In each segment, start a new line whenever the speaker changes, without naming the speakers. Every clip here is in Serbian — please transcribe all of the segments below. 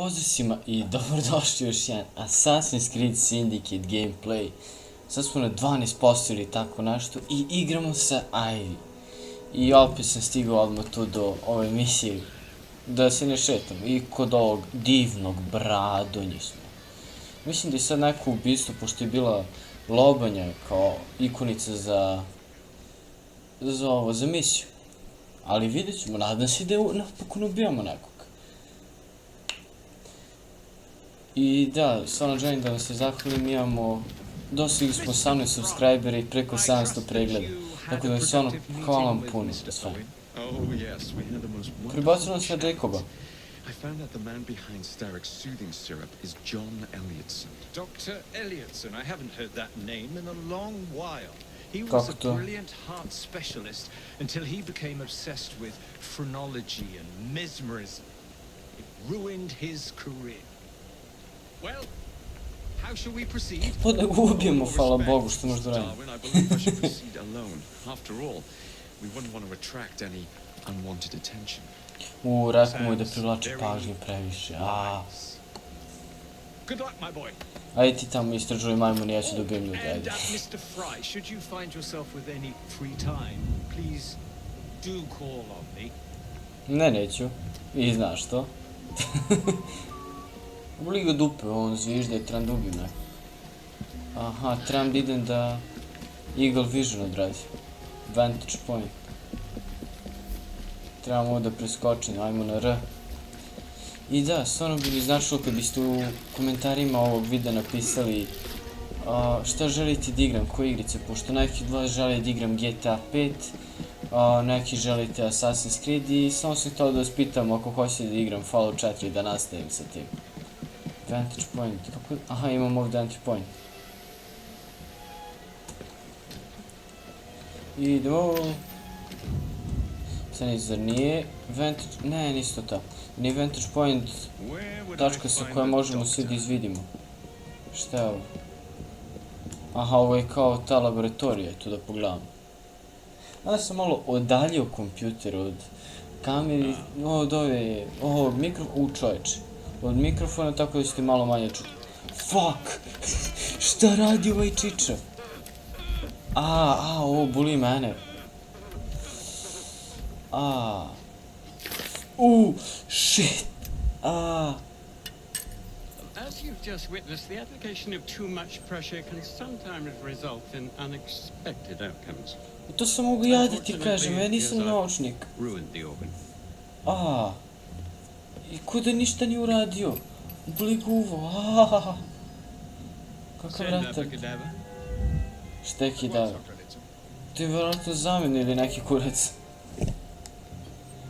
Pozdrav svima i dobrodošli u još jedan Assassin's Creed Syndicate gameplay. Sad smo na 12% ili tako nešto i igramo sa Ivy. I opet sam stigao odmah tu do ove misije da se ne šetam. I kod ovog divnog bradonje smo. Mislim da je sad neko ubistvo, pošto je bila lobanja kao ikonica za misiju. Ali vidjet ćemo, nadam se da napokon ubijamo nekog. I da, stvarno želim da vam se zahvalim, imamo, dostigli smo 18 subscribera i preko 700 pregleda. Tako da stvarno hvala vam puno za sve. Pribacu nam sve Jacoba.
I found out the man behind Starrick's soothing syrup is John Elliotson.
Dr. Elliotson, I haven't heard that name in a long while. He was a brilliant heart specialist until he became obsessed with phrenology and mesmerism. It ruined his career. Well, how shall we proceed?
Pa da ga ubijemo, hvala Bogu, što možda radimo.
I believe I should proceed alone. After all, we wouldn't want to attract any unwanted attention.
Rekao mu je da privlači pažnju previše,
Good luck, my boy.
Ajde ti tamo istražuj majmun, ja ću dobijem ljudi, ajde.
And Mr. Fry, should you find yourself with any free time, please do call on me.
Ne, neću. I znaš to. Boli ga dupe, on zvižda i trebam da ubijem neko. Aha, trebam da idem da Eagle Vision odradi. Vantage point. Trebam ovo da preskočim, ajmo na R. I da, stvarno bi mi značilo kad biste u komentarima ovog videa napisali šta želite da igram, koje igrice, pošto neki od vas žele da igram GTA 5, neki želite Assassin's Creed i samo sam htio da vas pitam ako hoćete da igram Fallout 4 da nastavim sa tim. Vantage point, kako? Aha, imam ovdje vantage point. Idemo. Sad nisu, zar nije vantage, ne, nisu to ta. Nije vantage point tačka sa koja možemo svi da izvidimo. Šta je ovo? Aha, ovo je kao ta laboratorija, tu da pogledam. Ja sam malo odaljio kompjuter od kameri, od ove, čoveče. Od mikrofona, tako da ćete malo manje čuti. Fuck! Šta radi ovaj čiča? Ovo boli mene. Shit!
As you've just witnessed, the application of too much pressure can sometimes result in unexpected outcomes.
To sam mogu ja da ti kažem, ja nisam naučnik. I ko da ništa nije uradio. Boli ga uvo, Kakav vratak. Šta je kidava? To je vjerojatno zamen ili neki kurac.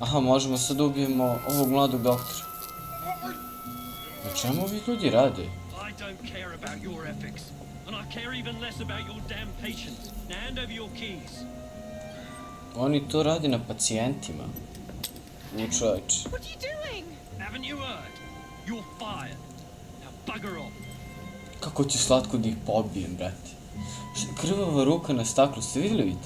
Aha, možemo sad ubijemo ovog mladog doktora. Na čemu ovi ljudi rade? Oni to radi na pacijentima. Čoveče. Kako će slatko da ih pobijem, brate. Krvava ruka na staklu, ste vidjeli?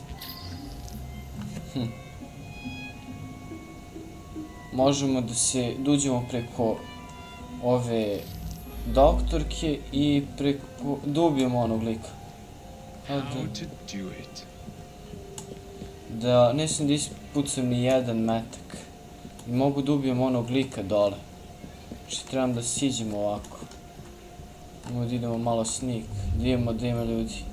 Možemo da uđemo preko ove doktorke i da ubijemo onog lika. Da, ne sam da ispucam ni jedan metak. I mogu da ubijem onog lika dole. Znači trebam da siđemo ovako. Mogu da idemo malo sneak, da imamo ljudi.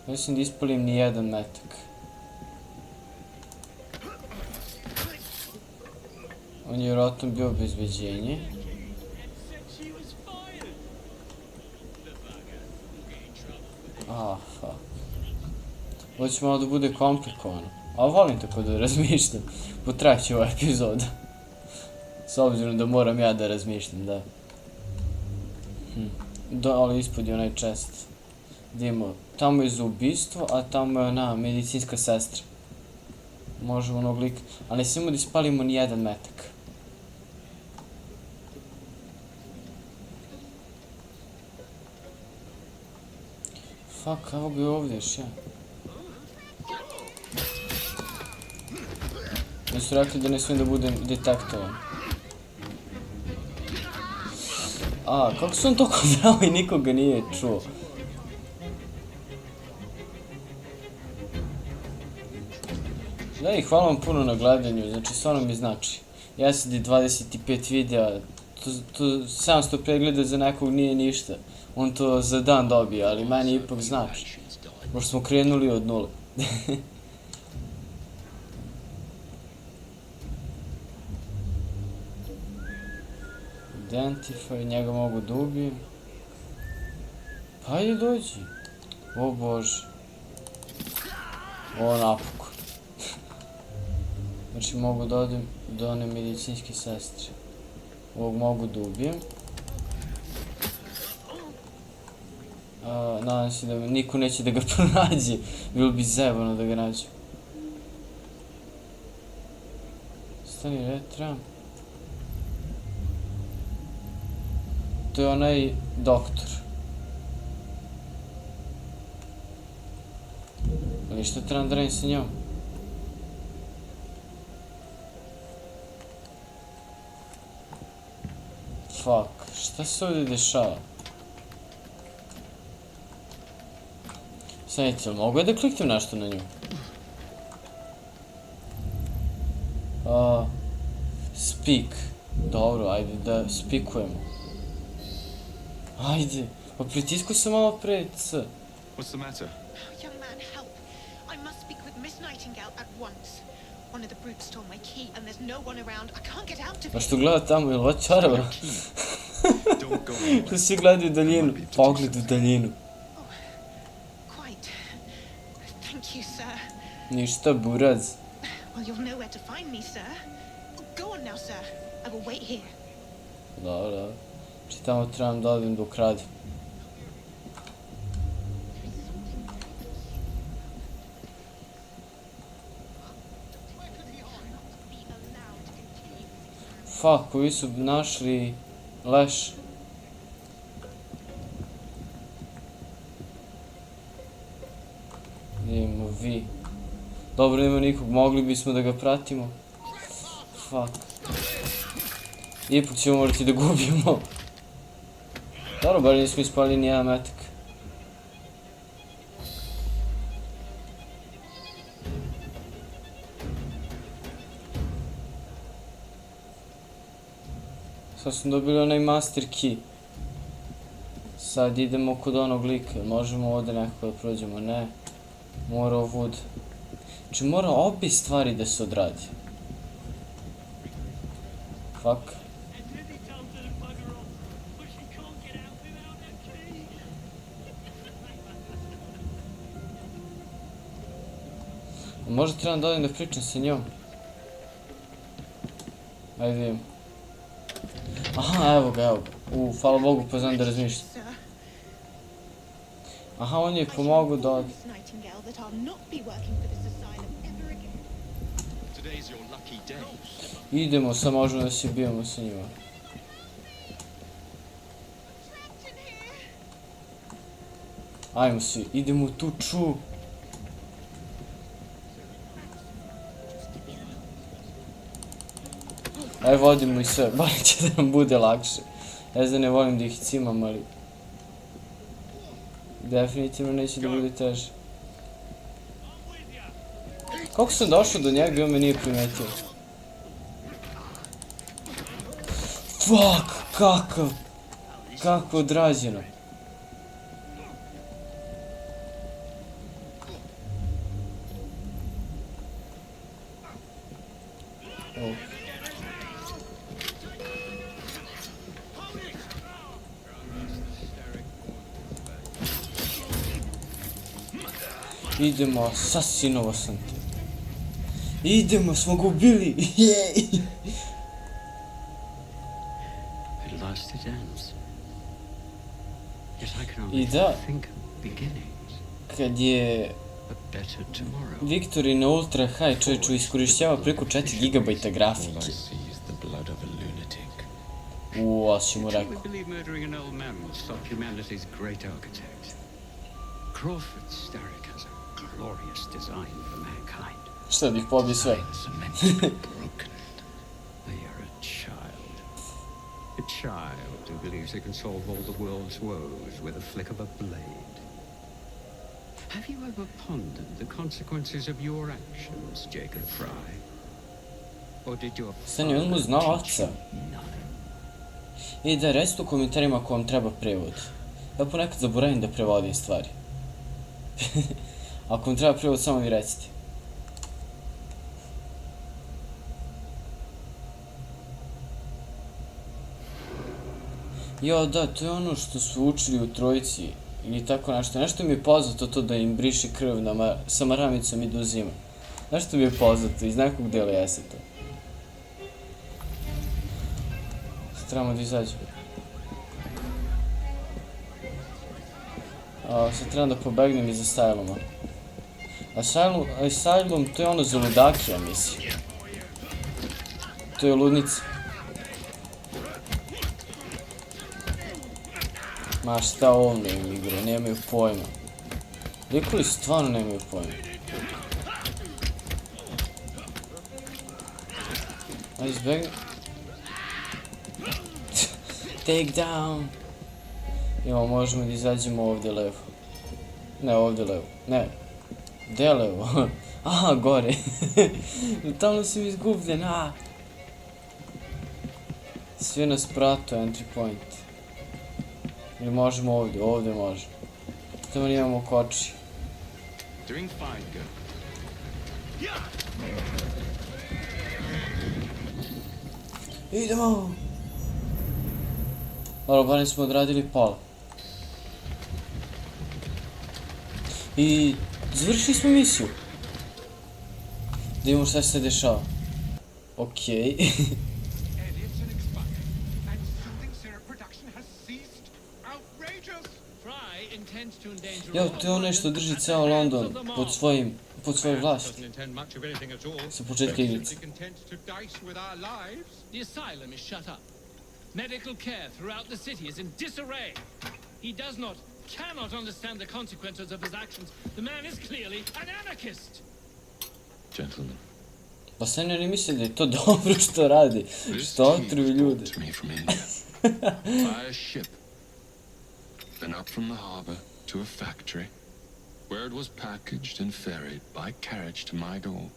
Ne sam da ispalim ni jedan metak. On je vjerojatno bio obezbeđenje. Fuck. Ovo će malo da bude komplikovano. Ali volim tako da razmišljam. Potraću ova epizoda. S obzirom da moram ja da razmišljam, da. Ali ispod je onaj chest. Vidimo, tamo je za ubistvo, a tamo je ona medicinska sestra. Možemo onog lika. Ali ne smijemo da ispalimo ni jedan metak. Fuck, evo ga je ovdje još ja. Da su rekli da ne smijem da budem detektovan. A, kako su on toliko zdravo i nikoga nije čuo? Da, i hvala vam puno na gledanju, znači stvarno mi znači. Ja sad i 25 videa, to 700 pregleda za nekog nije ništa. On to za dan dobije, ali meni ipak znači. Možda smo krenuli od nule. Identify, njega mogu da ubijem. Pa ajde dođi. O bože. O napokon. Znači mogu da odem do one medicinske sestre. Ovog mogu da ubijem. Nadam se da niko neće da ga pronađe. Bilo bi zajebano da ga nađu. Stani, retram. To je onaj doktor. Ali što trebam da radim sa njom? Fuck, šta se ovdje dešava? Sanite, ali mogu ja da kliknem nešto na nju? Speak. Dobro, ajde da speakujemo. Ajde, pa pritisku sam malo pre C.
What's the matter?
Young man, help. I must speak with Miss Nightingale at once. One of the brutes stole my key and there's no one around. I can't get out of
Pa
it.
što gleda tamo, ili ovo čarava?
Don't go anywhere.
Tu svi gledaju u daljinu, pogled u daljinu.
Quite. Thank you, sir.
Ništa, buraz.
Well, you'll know where to find me, sir. Go on now, sir. I will wait here.
Dobro, dobro. Znači tamo trebam da odem da ukradim. Fuck, ovi su našli leš. Idemo vi. Dobro, nema nikog, mogli bismo da ga pratimo. Fuck. Ipak ćemo morati da gubimo. Dobro, bar nismo ispali ni jedan metak. Sad smo dobili onaj master key. Sad idemo kod onog lika. Možemo ovdje nekako da prođemo? Ne. Mora ovud. Znači mora obje stvari da se odradi. Fuck. Možda trebam da odem da pričam sa njom. Ajde vidim. Aha, evo ga, evo ga. Hvala Bogu, pa znam da razmišljam.
Sir,
Aha, on je pomogao da ode.
Miss Nightingale that I'll not be working for this asylum ever again.
Today's your lucky day.
Idemo, sad možemo da se bijemo sa njima.
Trapped in here.
Ajmo svi, idemo u tuču. Aj, vodimo i sve, bar će da nam bude lakše. Ja znam, ne volim da ih cimam, ali... definitivno neće da bude teže. Kako sam došao do njega i on me nije primetio? Fuck, kakav! Kako odrađeno. Idemo, asasinovo sam te. Idemo, smo ga ubili. Jej!
At last it ends. Yet I can
I
only
da,
think of beginnings.
kad je
A better tomorrow.
Victory na Ultra High, čovječu, iskorišćava preko 4 GB grafike. A si mu
We
rekao.
believe murdering an old man will stop humanity's great architect. Crawford Starrick has a glorious design for mankind.
Šta da ih pobije sve?
A child who believes he can solve all the world's woes with a flick of a blade. Have you ever pondered the consequences of your actions, Jacob Fry? Or did your
Stani, on mu zna oca. I da, recite u komentarima ako vam treba prevod. Ja ponekad zaboravim da prevodim stvari. Ako vam treba prevod, samo mi recite. Jo, da, to je ono što su učili u trojici. Ili tako nešto. Nešto mi je poznato to da im briše krv sa maramicom i da uzima. Nešto mi je poznato, iz nekog dela jeste to. Sad trebamo da izađemo. Sad trebam da pobegnem iz Asyluma. Asylum, to je ono za ludake, ja mislim. To je ludnica. Ma šta ovdje im igre, nemaju pojma. Likovi stvarno nemaju pojma. Ajde izbegni. Take down. Evo, možemo da izađemo ovdje levo. Ne, ovdje levo. Ne. Gdje levo? Aha, gore. Tamo sam izgubljen, a. Svi nas pratu, entry point. Ili možemo ovdje, ovdje može. Tamo imamo koči. Idemo! Dobro, barem smo odradili pola. I završili smo misiju. Da vidimo šta se dešava. Okej. Jo, to je onaj što drži ceo London pod svoje vlasti. Sa početka igrice.
The asylum is shut up. Medical care throughout the city is in disarray. He cannot understand the consequences of his actions. The man is clearly an anarchist.
Gentlemen.
Pa sve ne misle da je to dobro što radi. Što otruju ljude.
By a ship. Then up from the harbor to a factory, where it was packaged and ferried by carriage to my door.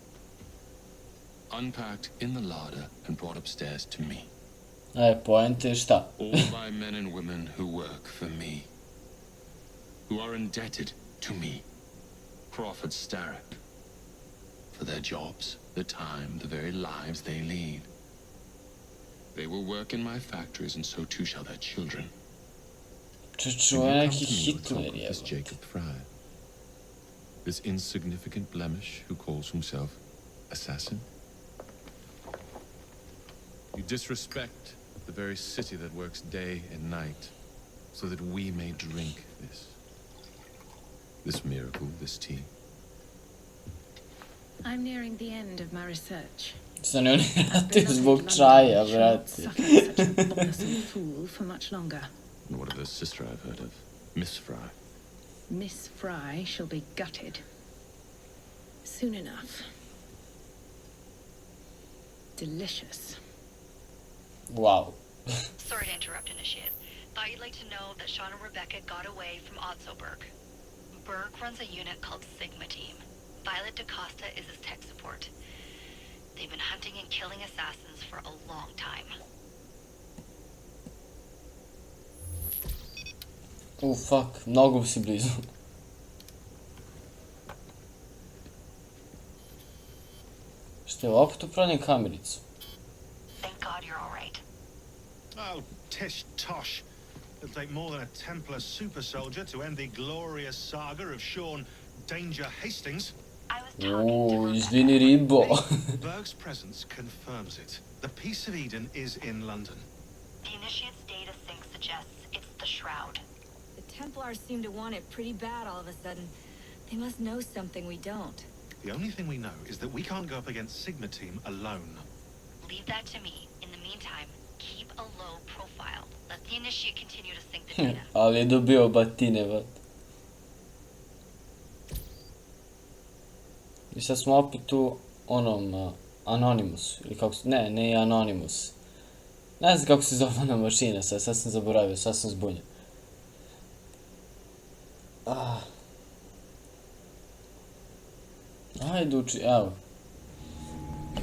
Unpacked in the larder and brought upstairs to me.
Poenta je šta?
All by men and women who work for me. Who are indebted to me. Crawford Starrett. For their jobs, their time, the very lives they lead. They will work in my factories and so too shall their children.
Čuo je neki Hitler,
This Jacob Fry. This insignificant blemish who calls himself assassin. You disrespect the very city that works day and night so that we may drink this miracle, this tea.
I'm nearing the end of my research.
Sa ne oni ratuju zbog čaja, brate.
Fool for much longer.
And what of the sister I've heard of, Miss Fry?
Miss Fry shall be gutted. Soon enough. Delicious.
Wow.
Sorry to interrupt, Initiate. Thought you'd like to know that Sean and Rebecca got away from Otzoberg. Berg runs a unit called Sigma Team. Violet DaCosta is his tech support. They've been hunting and killing assassins for a long time.
Fuck, mnogo si blizu. Što je opet upravljam kamericu?
Thank God you're all right.
Oh, tish tosh. It'll take more than a Templar super soldier to end the glorious saga of Sean Danger Hastings.
I was talking to Rebecca.
Izvini ribo.
Berg's presence confirms it. The Peace of Eden is in London.
The Initiate's data sync suggests it's the Shroud.
The Templars seem to want it pretty bad all of a sudden. They must know something we don't.
The only thing we know is that we can't go up against Sigma Team alone.
Leave that to me. In the meantime, keep a low profile. Let the Initiate continue to sync the data.
Ali je dobio batine, vat. I sad smo opet tu onom Anonymous, ili kako se, ne Anonymous. Ne znam kako se zove ona mašina, sad sam zaboravio, sad sam zbunjen. Ajde uči, evo.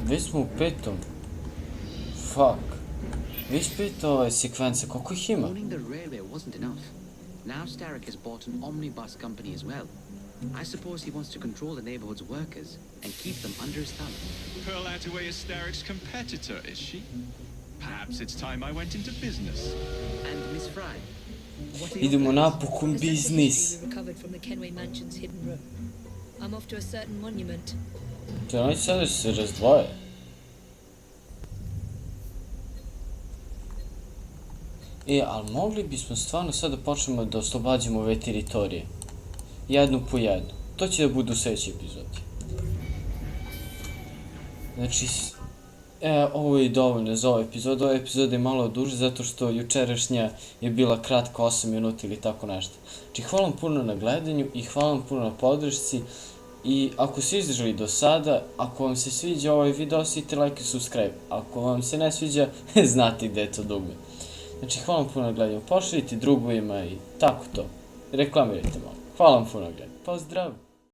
Već smo u 5. Fuck. Već 5 sekvence, koliko ih ima?
Owning the railway wasn't enough. Now Starrick has bought an omnibus company as well. I suppose he wants to control the neighborhood's workers and keep them under his thumb.
Pearl Attaway is Starrick's competitor, is she? Perhaps it's time I went into business.
And Miss Fry, what are your
Idemo
plans?
napokon biznis.
Recovered from the Kenway Mansion's hidden room. I'm off to a certain monument.
Če oni sada se razdvoje? Ali mogli bismo stvarno sada počnemo da oslobađamo ove teritorije. Jednu po jednu. To će da budu u sljedećoj epizodi. Znači, ovo je dovoljno za ovu epizodu. Ova epizoda je malo duže zato što jučerašnja je bila kratka 8 minuta ili tako nešto. Znači, hvala vam puno na gledanju i hvala vam puno na podršci. I ako ste izdržali do sada, ako vam se sviđa ovaj video, ostavite like i subscribe. Ako vam se ne sviđa, znate gde je to dugme. Znači, hvala vam puno na gledanju. Pošaljite drugovima i tako to. Reklamirajte malo. Hvala vam puno na gledanju. Pozdrav!